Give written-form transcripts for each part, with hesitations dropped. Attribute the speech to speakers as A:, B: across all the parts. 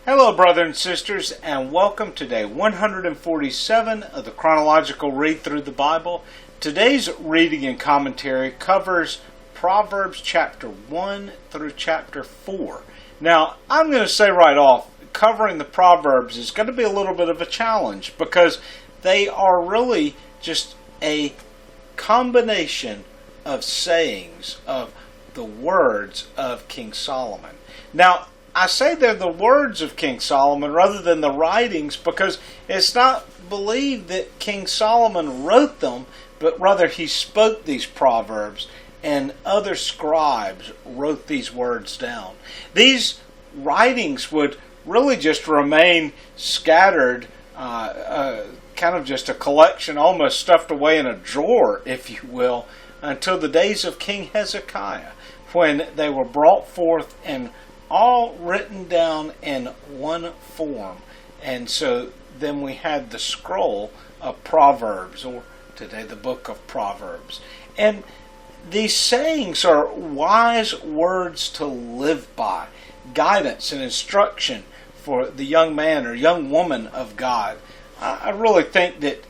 A: Hello, brothers and sisters, and welcome to day 147 of the Chronological Read Through the Bible. Today's reading and commentary covers Proverbs chapter 1 through chapter 4. Now, I'm going to say right off, covering the Proverbs is going to be a little bit of a challenge because they are really just a combination of sayings, of the words of King Solomon. Now, I say they're the words of King Solomon rather than the writings because it's not believed that King Solomon wrote them, but rather he spoke these proverbs and other scribes wrote these words down. These writings would really just remain scattered, kind of just a collection almost stuffed away in a drawer, if you will, until the days of King Hezekiah, when they were brought forth and all written down in one form. And so then we had the scroll of Proverbs, or today the book of Proverbs. And these sayings are wise words to live by, guidance and instruction for the young man or young woman of God. I really think that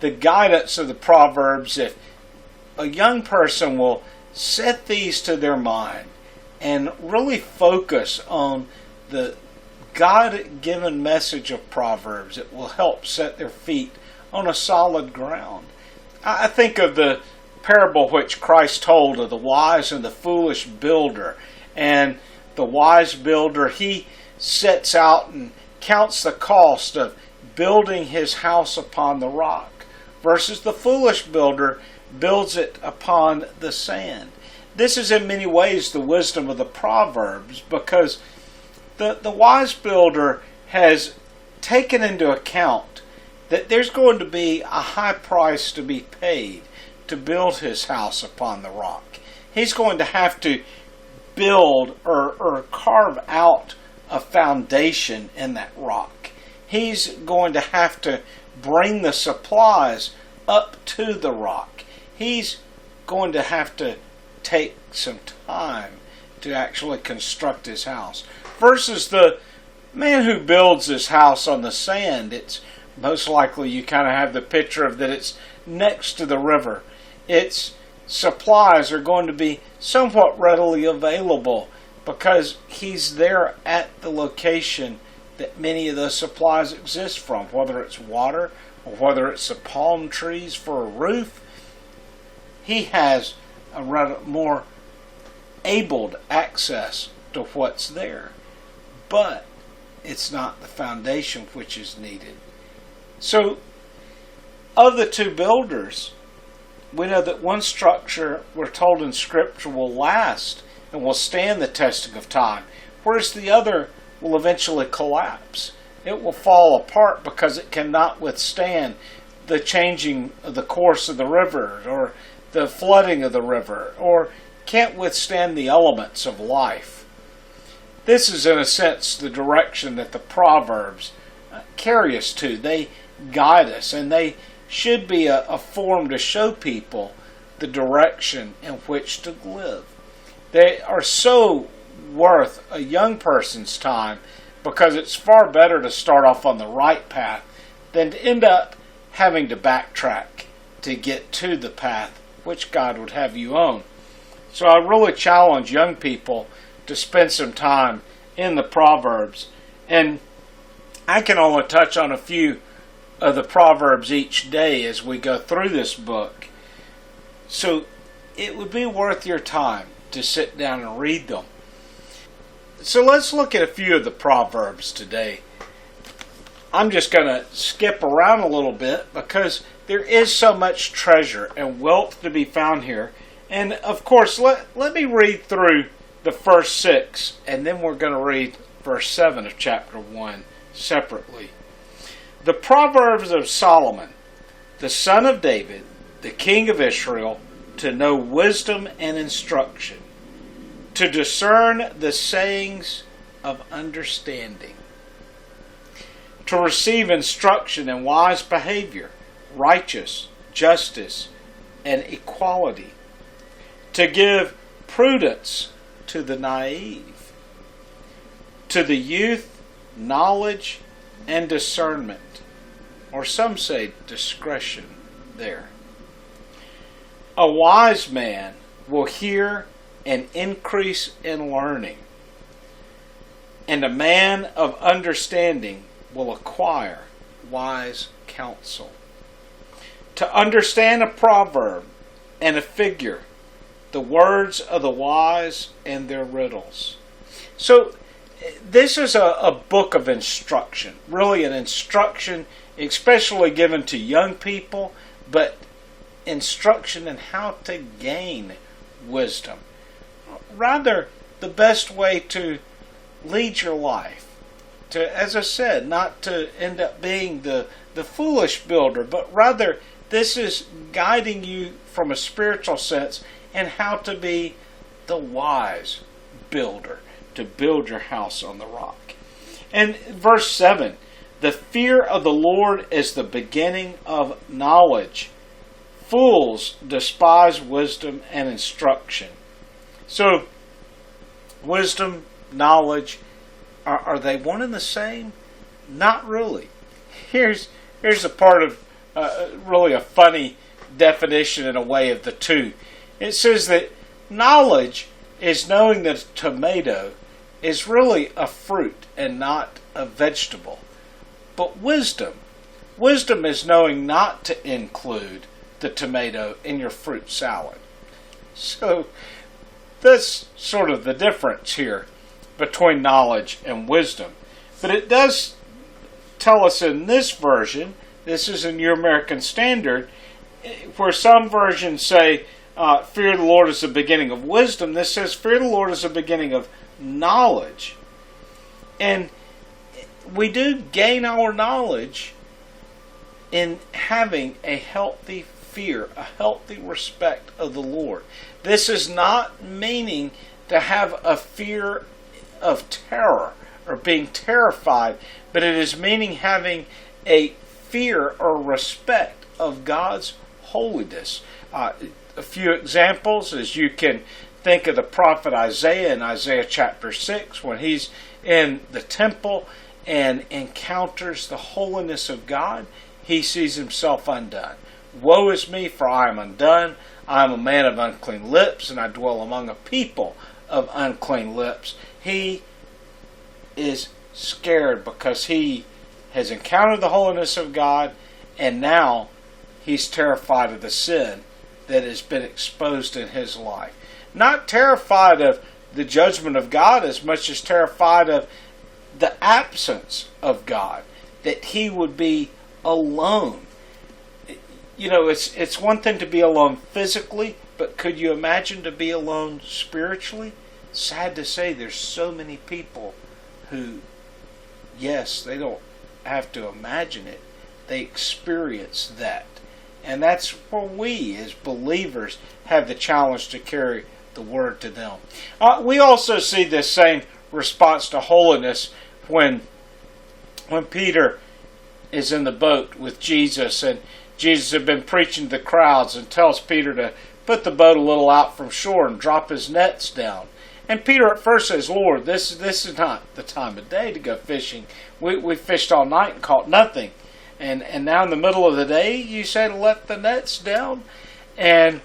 A: the guidance of the Proverbs, if a young person will set these to their mind, and really focus on the God-given message of Proverbs, it will help set their feet on a solid ground. I think of the parable which Christ told of the wise and the foolish builder. And the wise builder, he sets out and counts the cost of building his house upon the rock, versus the foolish builder builds it upon the sand. This is in many ways the wisdom of the Proverbs, because the wise builder has taken into account that there's going to be a high price to be paid to build his house upon the rock. He's going to have to build or carve out a foundation in that rock. He's going to have to bring the supplies up to the rock. He's going to have to take some time to actually construct his house. Versus the man who builds his house on the sand, it's most likely you kind of have the picture of that it's next to the river. Its supplies are going to be somewhat readily available because he's there at the location that many of those supplies exist from, whether it's water or whether it's the palm trees for a roof. He has a rather more abled access to what's there. But it's not the foundation which is needed. So, of the two builders, we know that one structure, we're told in Scripture, will last and will stand the testing of time, whereas the other will eventually collapse. It will fall apart because it cannot withstand the changing of the course of the river, or the flooding of the river, or can't withstand the elements of life. This is, in a sense, the direction that the Proverbs carry us to. They guide us, and they should be a form to show people the direction in which to live. They are so worth a young person's time because it's far better to start off on the right path than to end up having to backtrack to get to the path which God would have you on. So I really challenge young people to spend some time in the Proverbs. And I can only touch on a few of the Proverbs each day as we go through this book. So it would be worth your time to sit down and read them. So let's look at a few of the Proverbs today. I'm just going to skip around a little bit because there is so much treasure and wealth to be found here. And of course, let me read through the first 6, and then we're going to read verse 7 of chapter 1 separately. The Proverbs of Solomon, the son of David, the king of Israel, to know wisdom and instruction, to discern the sayings of understanding, to receive instruction in wise behavior, righteous, justice, and equality, to give prudence to the naive, to the youth knowledge and discernment, or some say discretion there. A wise man will hear and increase in learning, and a man of understanding will acquire wise counsel. To understand a proverb and a figure, the words of the wise and their riddles. So this is a book of instruction, really an instruction especially given to young people, but instruction in how to gain wisdom. Rather, the best way to lead your life, to, as I said, not to end up being the foolish builder, but rather this is guiding you from a spiritual sense and how to be the wise builder, to build your house on the rock. And verse 7, the fear of the Lord is the beginning of knowledge. Fools despise wisdom and instruction. So, wisdom, knowledge, are they one and the same? Not really. Here's a part of really a funny definition in a way of the two. It says that knowledge is knowing that a tomato is really a fruit and not a vegetable. But wisdom is knowing not to include the tomato in your fruit salad. So that's sort of the difference here between knowledge and wisdom. But it does tell us in this version, this is in your American Standard, where some versions say, fear of the Lord is the beginning of wisdom. This says, fear of the Lord is the beginning of knowledge. And we do gain our knowledge in having a healthy fear, a healthy respect of the Lord. This is not meaning to have a fear of terror or being terrified, but it is meaning having a fear or respect of God's holiness. A few examples, as you can think of the prophet Isaiah in Isaiah chapter 6, when he's in the temple and encounters the holiness of God, he sees himself undone. Woe is me, for I am undone. I am a man of unclean lips, and I dwell among a people of unclean lips. He is scared because he has encountered the holiness of God, and now he's terrified of the sin that has been exposed in his life. Not terrified of the judgment of God as much as terrified of the absence of God, that he would be alone. You know, it's one thing to be alone physically, but could you imagine to be alone spiritually? Sad to say, there's so many people who, yes, they don't have to imagine it, they experience that. And that's where we, as believers, have the challenge to carry the word to them. We also see this same response to holiness when Peter is in the boat with Jesus, and Jesus had been preaching to the crowds and tells Peter to put the boat a little out from shore and drop his nets down. And Peter at first says, Lord, this is not the time of day to go fishing. We fished all night and caught nothing. And now in the middle of the day, you say to let the nets down? And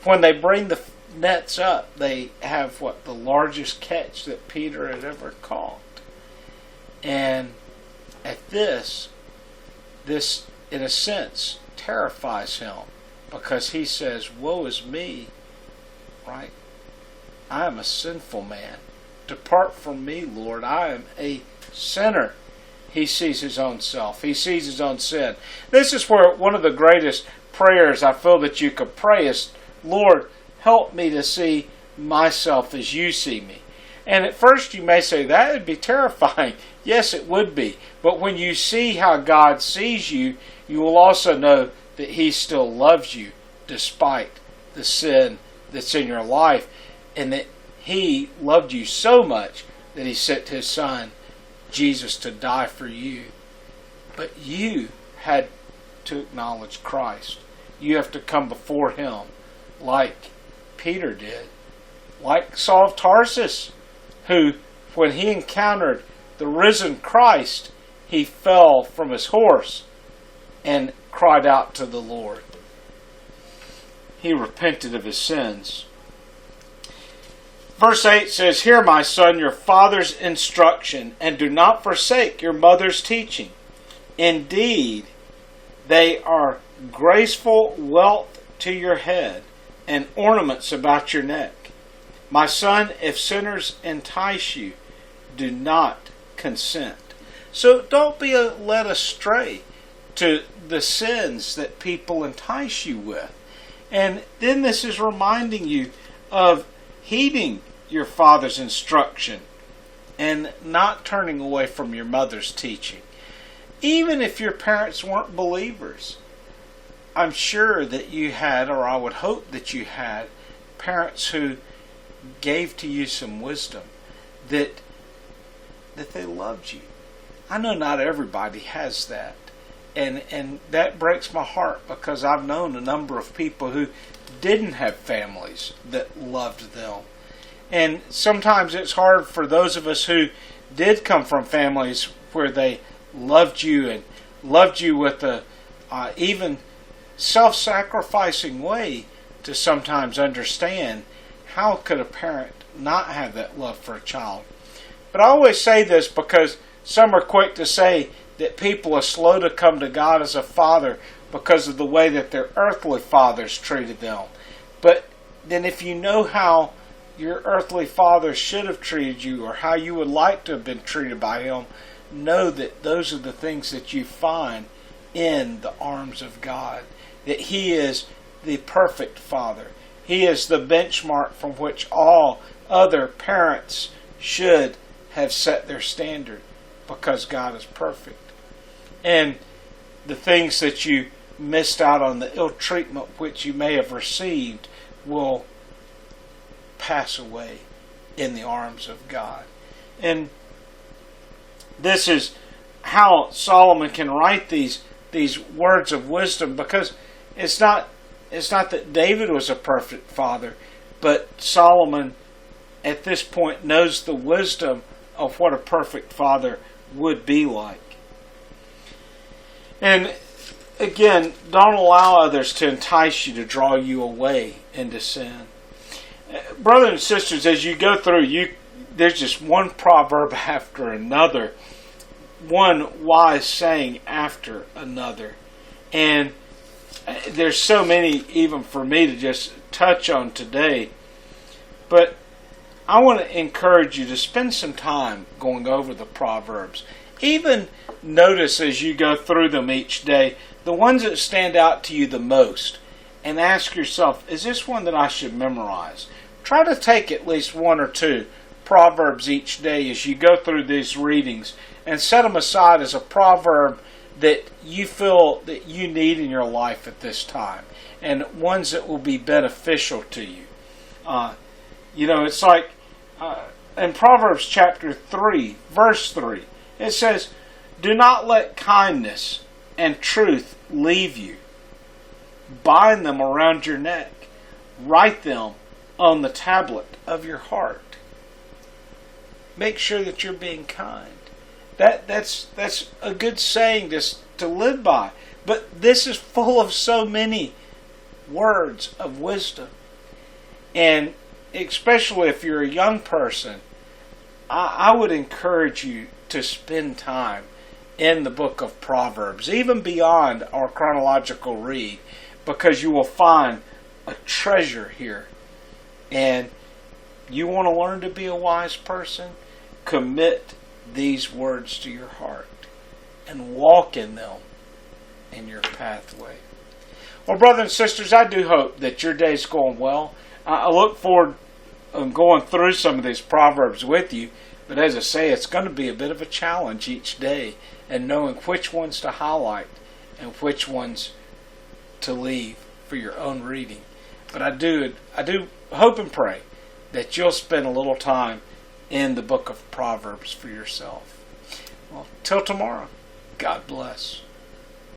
A: when they bring the nets up, they have the largest catch that Peter had ever caught. And at this in a sense terrifies him, because he says, woe is me, right? I am a sinful man. Depart from me, Lord. I am a sinner. He sees his own self. He sees his own sin. This is where one of the greatest prayers I feel that you could pray is, Lord, help me to see myself as you see me. And at first you may say, that would be terrifying. Yes, it would be. But when you see how God sees you, you will also know that he still loves you despite the sin that's in your life, and that he loved you so much that he sent his son, Jesus, to die for you. But you had to acknowledge Christ. You have to come before him like Peter did, like Saul of Tarsus, who, when he encountered the risen Christ, he fell from his horse and cried out to the Lord. He repented of his sins. Verse 8 says, "Hear, my son, your father's instruction, and do not forsake your mother's teaching. Indeed, they are graceful wealth to your head and ornaments about your neck. My son, if sinners entice you, do not consent." So don't be led astray to the sins that people entice you with. And then this is reminding you of heeding your father's instruction and not turning away from your mother's teaching. Even if your parents weren't believers, I'm sure that you had, or I would hope that you had, parents who gave to you some wisdom, that they loved you. I know not everybody has that. And that breaks my heart, because I've known a number of people who didn't have families that loved them. And sometimes it's hard for those of us who did come from families where they loved you and loved you with a even self-sacrificing way, to sometimes understand how could a parent not have that love for a child. But I always say this because some are quick to say that people are slow to come to God as a father because of the way that their earthly fathers treated them. But then if you know how your earthly father should have treated you, or how you would like to have been treated by him, know that those are the things that you find in the arms of God. That he is the perfect father. He is the benchmark from which all other parents should have set their standard, because God is perfect. And the things that you missed out on, the ill treatment which you may have received, will pass away in the arms of God. And this is how Solomon can write these words of wisdom, because it's not that David was a perfect father, but Solomon at this point knows the wisdom of what a perfect father would be like. And again, don't allow others to entice you, to draw you away into sin. Brothers and sisters, as you go through, there's just one proverb after another, one wise saying after another. And there's so many even for me to just touch on today. But I want to encourage you to spend some time going over the Proverbs. Even notice as you go through them each day, the ones that stand out to you the most. And ask yourself, is this one that I should memorize? Try to take at least one or two Proverbs each day as you go through these readings, and set them aside as a proverb that you feel that you need in your life at this time, and ones that will be beneficial to you. It's like in Proverbs chapter 3, verse 3, it says, "Do not let kindness and truth leave you. Bind them around your neck. Write them on the tablet of your heart." Make sure that you're being kind. That's a good saying to live by. But this is full of so many words of wisdom. And especially if you're a young person, I would encourage you to spend time in the book of Proverbs, even beyond our chronological read, because you will find a treasure here. And you want to learn to be a wise person? Commit these words to your heart and walk in them in your pathway. Well, brothers and sisters, I do hope that your day's going well. I look forward to going through some of these Proverbs with you. But as I say, it's going to be a bit of a challenge each day, and knowing which ones to highlight and which ones to leave for your own reading. But I do hope and pray that you'll spend a little time in the book of Proverbs for yourself. Well, till tomorrow, God bless.